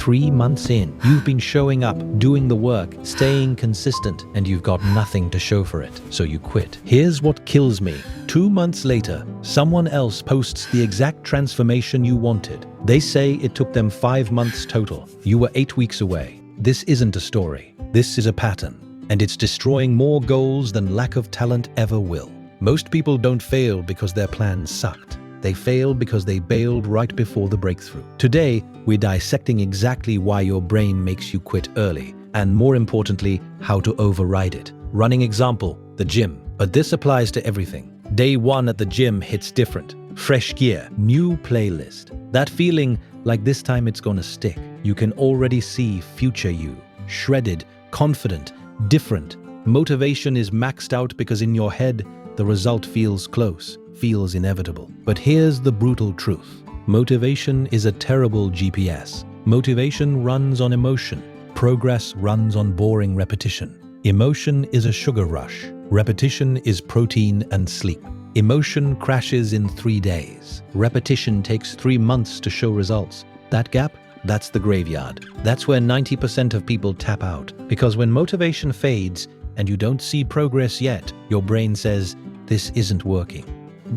3 months in, you've been showing up, doing the work, staying consistent, and you've got nothing to show for it, so you quit. Here's what kills me. 2 months later, someone else posts the exact transformation you wanted. They say it took them 5 months total. You were 8 weeks away. This isn't a story. This is a pattern, and it's destroying more goals than lack of talent ever will. Most people don't fail because their plans sucked. They failed because they bailed right before the breakthrough. Today, we're dissecting exactly why your brain makes you quit early, and more importantly, how to override it. Running example, the gym. But this applies to everything. Day 1 at the gym hits different. Fresh gear, new playlist. That feeling like this time it's gonna stick. You can already see future you. Shredded, confident, different. Motivation is maxed out because in your head, the result feels close, feels inevitable. But here's the brutal truth. Motivation is a terrible GPS. Motivation runs on emotion. Progress runs on boring repetition. Emotion is a sugar rush. Repetition is protein and sleep. Emotion crashes in 3 days. Repetition takes 3 months to show results. That gap, that's the graveyard. That's where 90% of people tap out. Because when motivation fades and you don't see progress yet, your brain says, this isn't working.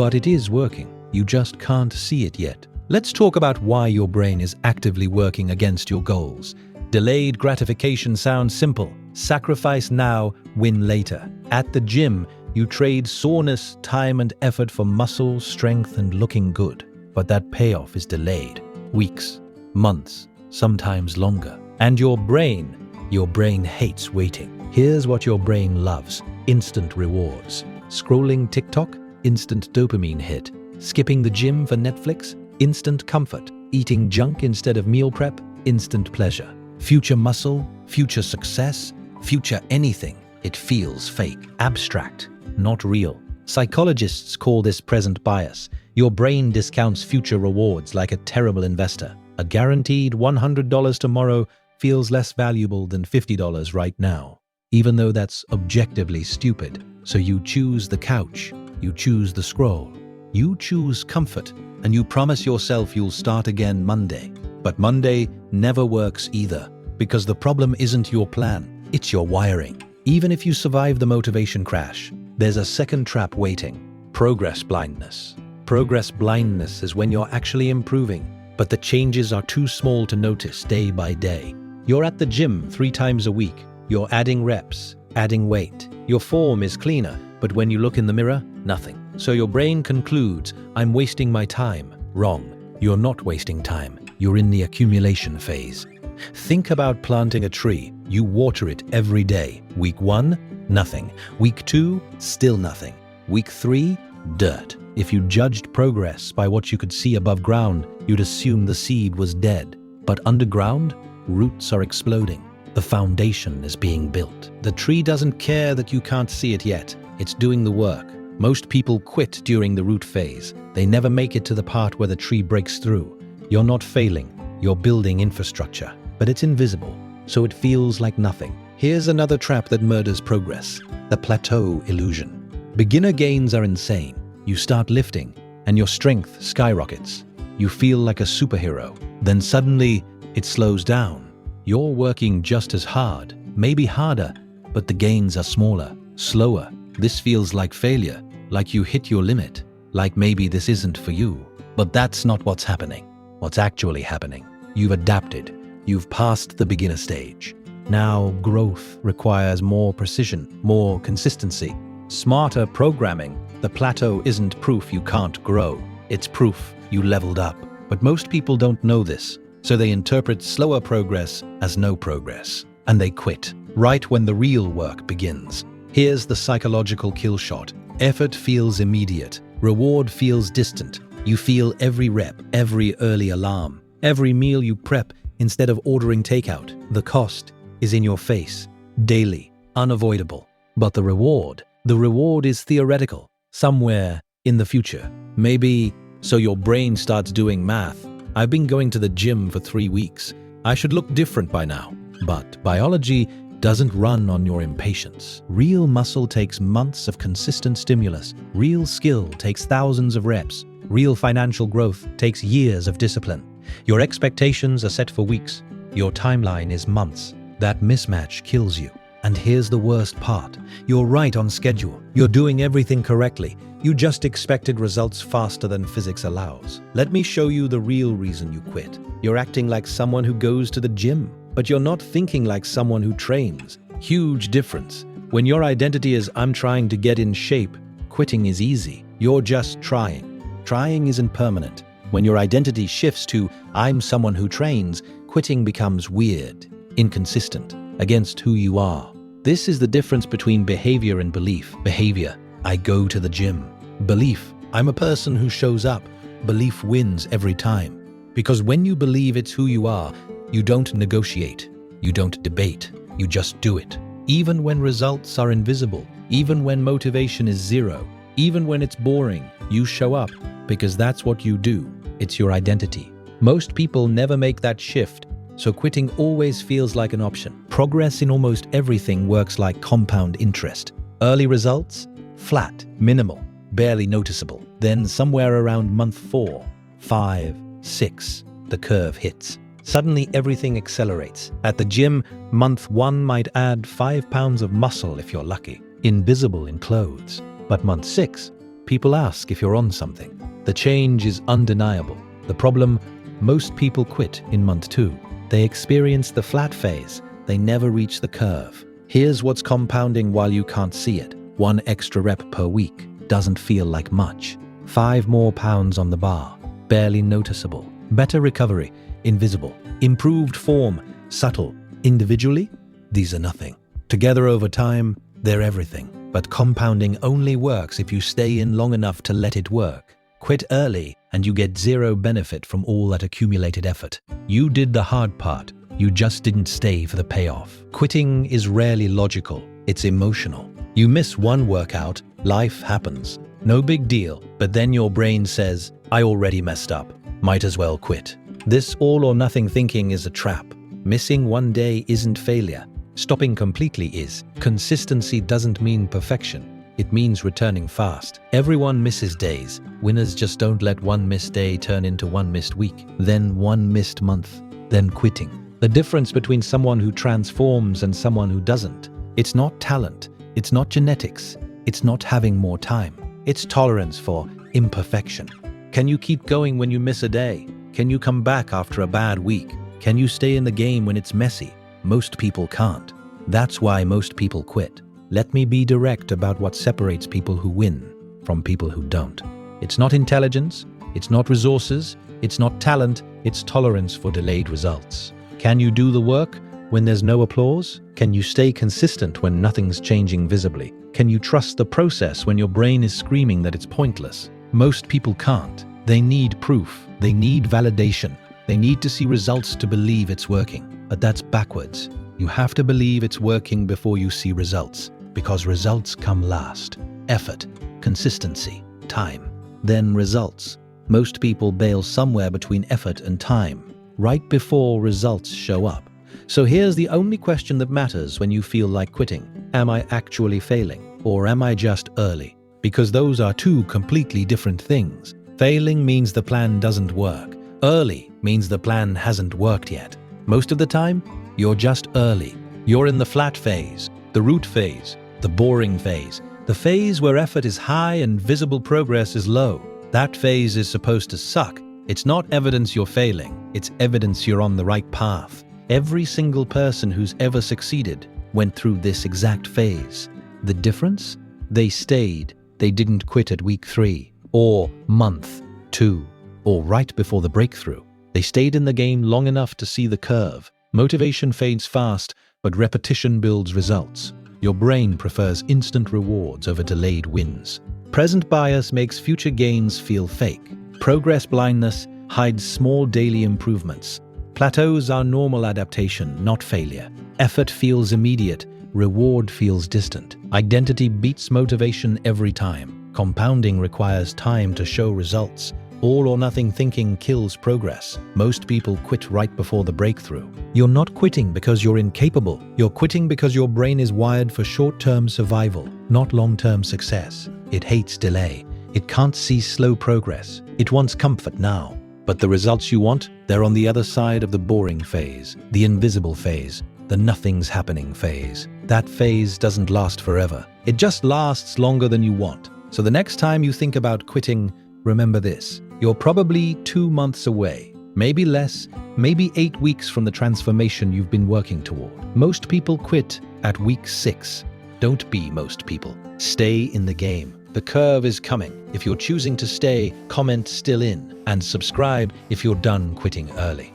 But it is working. You just can't see it yet. Let's talk about why your brain is actively working against your goals. Delayed gratification sounds simple. Sacrifice now, win later. At the gym, you trade soreness, time and effort for muscle, strength and looking good. But that payoff is delayed. Weeks, months, sometimes longer. And your brain hates waiting. Here's what your brain loves: instant rewards. Scrolling TikTok, instant dopamine hit. Skipping the gym for Netflix, instant comfort. Eating junk instead of meal prep, instant pleasure. Future muscle, future success, future anything. It feels fake, abstract, not real. Psychologists call this present bias. Your brain discounts future rewards like a terrible investor. A guaranteed $100 tomorrow feels less valuable than $50 right now, even though that's objectively stupid. So you choose the couch, you choose the scroll, you choose comfort, and you promise yourself you'll start again Monday. But Monday never works either, because the problem isn't your plan, it's your wiring. Even if you survive the motivation crash, there's a second trap waiting: progress blindness. Progress blindness is when you're actually improving, but the changes are too small to notice day by day. You're at the gym 3 times a week. You're adding reps, adding weight. Your form is cleaner, but when you look in the mirror, nothing. So your brain concludes, I'm wasting my time. Wrong. You're not wasting time. You're in the accumulation phase. Think about planting a tree. You water it every day. Week 1, nothing. Week 2, still nothing. Week 3, dirt. If you judged progress by what you could see above ground, you'd assume the seed was dead. But underground, roots are exploding. The foundation is being built. The tree doesn't care that you can't see it yet. It's doing the work. Most people quit during the root phase. They never make it to the part where the tree breaks through. You're not failing. You're building infrastructure. But it's invisible, so it feels like nothing. Here's another trap that murders progress: the plateau illusion. Beginner gains are insane. You start lifting, and your strength skyrockets. You feel like a superhero. Then suddenly, it slows down. You're working just as hard, maybe harder, but the gains are smaller, slower. This feels like failure, like you hit your limit, like maybe this isn't for you. But that's not what's happening. What's actually happening: you've adapted. You've passed the beginner stage. Now growth requires more precision, more consistency, smarter programming. The plateau isn't proof you can't grow. It's proof you leveled up. But most people don't know this, so they interpret slower progress as no progress, and they quit right when the real work begins. Here's the psychological kill shot. Effort feels immediate. Reward feels distant. You feel every rep, every early alarm, every meal you prep instead of ordering takeout. The cost is in your face, daily, unavoidable. But the reward is theoretical, somewhere in the future. Maybe, so your brain starts doing math. I've been going to the gym for 3 weeks. I should look different by now. But biology doesn't run on your impatience. Real muscle takes months of consistent stimulus. Real skill takes thousands of reps. Real financial growth takes years of discipline. Your expectations are set for weeks. Your timeline is months. That mismatch kills you. And here's the worst part. You're right on schedule. You're doing everything correctly. You just expected results faster than physics allows. Let me show you the real reason you quit. You're acting like someone who goes to the gym, but you're not thinking like someone who trains. Huge difference. When your identity is "I'm trying to get in shape," quitting is easy. You're just trying. Trying isn't permanent. When your identity shifts to "I'm someone who trains," quitting becomes weird, inconsistent, against who you are. This is the difference between behavior and belief. Behavior: I go to the gym. Belief: I'm a person who shows up. Belief wins every time. Because when you believe it's who you are, you don't negotiate. You don't debate. You just do it. Even when results are invisible, even when motivation is zero, even when it's boring, you show up because that's what you do. It's your identity. Most people never make that shift, so quitting always feels like an option. Progress in almost everything works like compound interest. Early results? Flat, minimal, barely noticeable. Then somewhere around month 4, 5, 6, the curve hits. Suddenly everything accelerates. At the gym, month 1 might add 5 pounds of muscle if you're lucky, invisible in clothes. But month 6, people ask if you're on something. The change is undeniable. The problem: most people quit in month 2. They experience the flat phase. They never reach the curve. Here's what's compounding while you can't see it. 1 extra rep per week doesn't feel like much. 5 more pounds on the bar, barely noticeable. Better recovery, invisible. Improved form, subtle. Individually, these are nothing. Together over time, they're everything. But compounding only works if you stay in long enough to let it work. Quit early and you get zero benefit from all that accumulated effort. You did the hard part. You just didn't stay for the payoff. Quitting is rarely logical. It's emotional. You miss one workout, life happens. No big deal. But then your brain says, "I already messed up. Might as well quit." This all or nothing thinking is a trap. Missing one day isn't failure. Stopping completely is. Consistency doesn't mean perfection. It means returning fast. Everyone misses days. Winners just don't let one missed day turn into one missed week, then one missed month, then quitting. The difference between someone who transforms and someone who doesn't: it's not talent, it's not genetics, it's not having more time. It's tolerance for imperfection. Can you keep going when you miss a day? Can you come back after a bad week? Can you stay in the game when it's messy? Most people can't. That's why most people quit. Let me be direct about what separates people who win from people who don't. It's not intelligence, it's not resources, it's not talent, it's tolerance for delayed results. Can you do the work when there's no applause? Can you stay consistent when nothing's changing visibly? Can you trust the process when your brain is screaming that it's pointless? Most people can't. They need proof. They need validation. They need to see results to believe it's working. But that's backwards. You have to believe it's working before you see results, because results come last. Effort, consistency, time, then results. Most people bail somewhere between effort and time, right before results show up. So here's the only question that matters when you feel like quitting. Am I actually failing, or am I just early? Because those are two completely different things. Failing means the plan doesn't work. Early means the plan hasn't worked yet. Most of the time, you're just early. You're in the flat phase, the root phase, the boring phase, the phase where effort is high and visible progress is low. That phase is supposed to suck. It's not evidence you're failing. It's evidence you're on the right path. Every single person who's ever succeeded went through this exact phase. The difference? They stayed. They didn't quit at week 3, or month 2, or right before the breakthrough. They stayed in the game long enough to see the curve. Motivation fades fast, but repetition builds results. Your brain prefers instant rewards over delayed wins. Present bias makes future gains feel fake. Progress blindness hides small daily improvements. Plateaus are normal adaptation, not failure. Effort feels immediate. Reward feels distant. Identity beats motivation every time. Compounding requires time to show results. All or nothing thinking kills progress. Most people quit right before the breakthrough. You're not quitting because you're incapable. You're quitting because your brain is wired for short-term survival, not long-term success. It hates delay. It can't see slow progress. It wants comfort now. But the results you want, they're on the other side of the boring phase, the invisible phase, the nothing's happening phase. That phase doesn't last forever. It just lasts longer than you want. So the next time you think about quitting, remember this. You're probably 2 months away, maybe less, maybe 8 weeks from the transformation you've been working toward. Most people quit at week 6. Don't be most people. Stay in the game. The curve is coming. If you're choosing to stay, comment still in and subscribe if you're done quitting early.